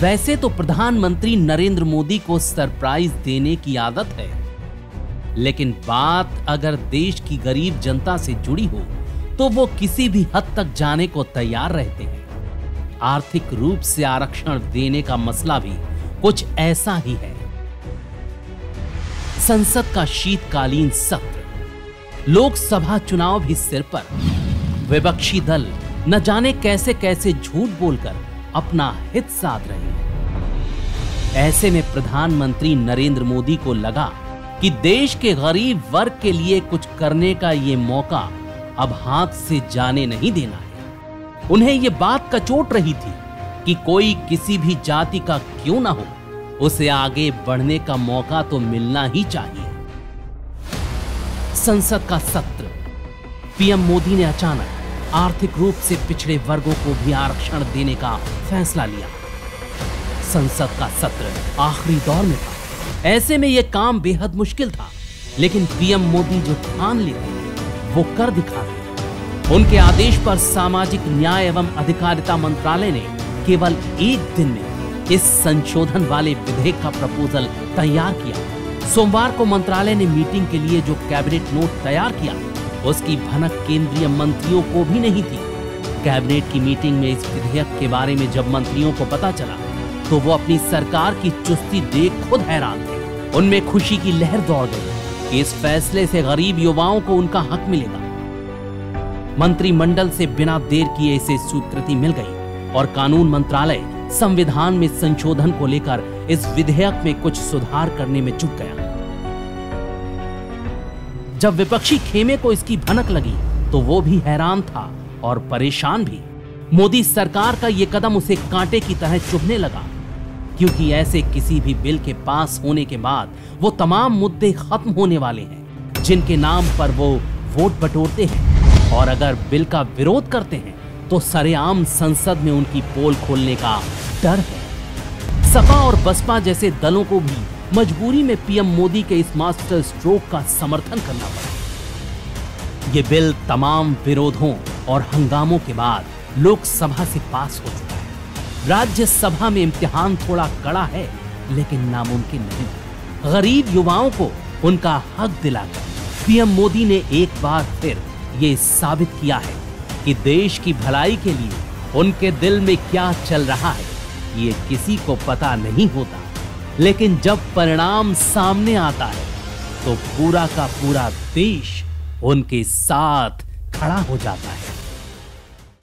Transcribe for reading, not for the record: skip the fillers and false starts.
वैसे तो प्रधानमंत्री नरेंद्र मोदी को सरप्राइज देने की आदत है, लेकिन बात अगर देश की गरीब जनता से जुड़ी हो तो वो किसी भी हद तक जाने को तैयार रहते हैं। आर्थिक रूप से आरक्षण देने का मसला भी कुछ ऐसा ही है। संसद का शीतकालीन सत्र, लोकसभा चुनाव भी सिर पर, विपक्षी दल न जाने कैसे कैसे झूठ बोलकर अपना हित साध रहे हैं। ऐसे में प्रधानमंत्री नरेंद्र मोदी को लगा कि देश के गरीब वर्ग के लिए कुछ करने का ये मौका अब हाथ से जाने नहीं देना है। उन्हें ये बात कचोट रही थी कि कोई किसी भी जाति का क्यों ना हो, उसे आगे बढ़ने का मौका तो मिलना ही चाहिए। संसद का सत्र, पीएम मोदी ने अचानक आर्थिक रूप से पिछड़े वर्गों को भी आरक्षण देने का फैसला लिया। संसद का सत्र आखिरी दौर में था। ऐसे में यह काम बेहद मुश्किल था, लेकिन पीएम मोदी जो ठान लेते वो कर दिखाते। उनके आदेश पर सामाजिक न्याय एवं अधिकारिता मंत्रालय ने केवल एक दिन में इस संशोधन वाले विधेयक का प्रपोजल तैयार किया। सोमवार को मंत्रालय ने मीटिंग के लिए जो कैबिनेट नोट तैयार किया, उसकी भनक केंद्रीय मंत्रियों को भी नहीं थी। कैबिनेट की मीटिंग में इस विधेयक के बारे में जब मंत्रियों को पता चला तो वो अपनी सरकार की चुस्ती देख खुद हैरान थे। उनमें खुशी की लहर दौड़ गई कि इस फैसले से गरीब युवाओं को उनका हक मिलेगा। मंत्रिमंडल से बिना देर किए इसे स्वीकृति मिल गई और कानून मंत्रालय संविधान में संशोधन को लेकर इस विधेयक में कुछ सुधार करने में जुट गया। जब विपक्षी खेमे को इसकी भनक लगी तो वो भी हैरान था और परेशान भी। मोदी सरकार का ये कदम उसे कांटे की तरह चुभने लगा, क्योंकि ऐसे किसी भी बिल के पास होने के बाद वो तमाम मुद्दे खत्म होने वाले हैं जिनके नाम पर वो वोट बटोरते हैं, और अगर बिल का विरोध करते हैं तो सरेआम संसद में उनकी पोल खोलने का डर है। सपा और बसपा जैसे दलों को भी मजबूरी में पीएम मोदी के इस मास्टर स्ट्रोक का समर्थन करना पड़ा। ये बिल तमाम विरोधों और हंगामों के बाद लोकसभा से पास हो चुका है। राज्यसभा में इम्तिहान थोड़ा कड़ा है, लेकिन नामुमकिन नहीं। गरीब युवाओं को उनका हक दिलाकर पीएम मोदी ने एक बार फिर ये साबित किया है कि देश की भलाई के लिए उनके दिल में क्या चल रहा है ये किसी को पता नहीं होता, लेकिन जब परिणाम सामने आता है तो पूरा का पूरा देश उनके साथ खड़ा हो जाता है।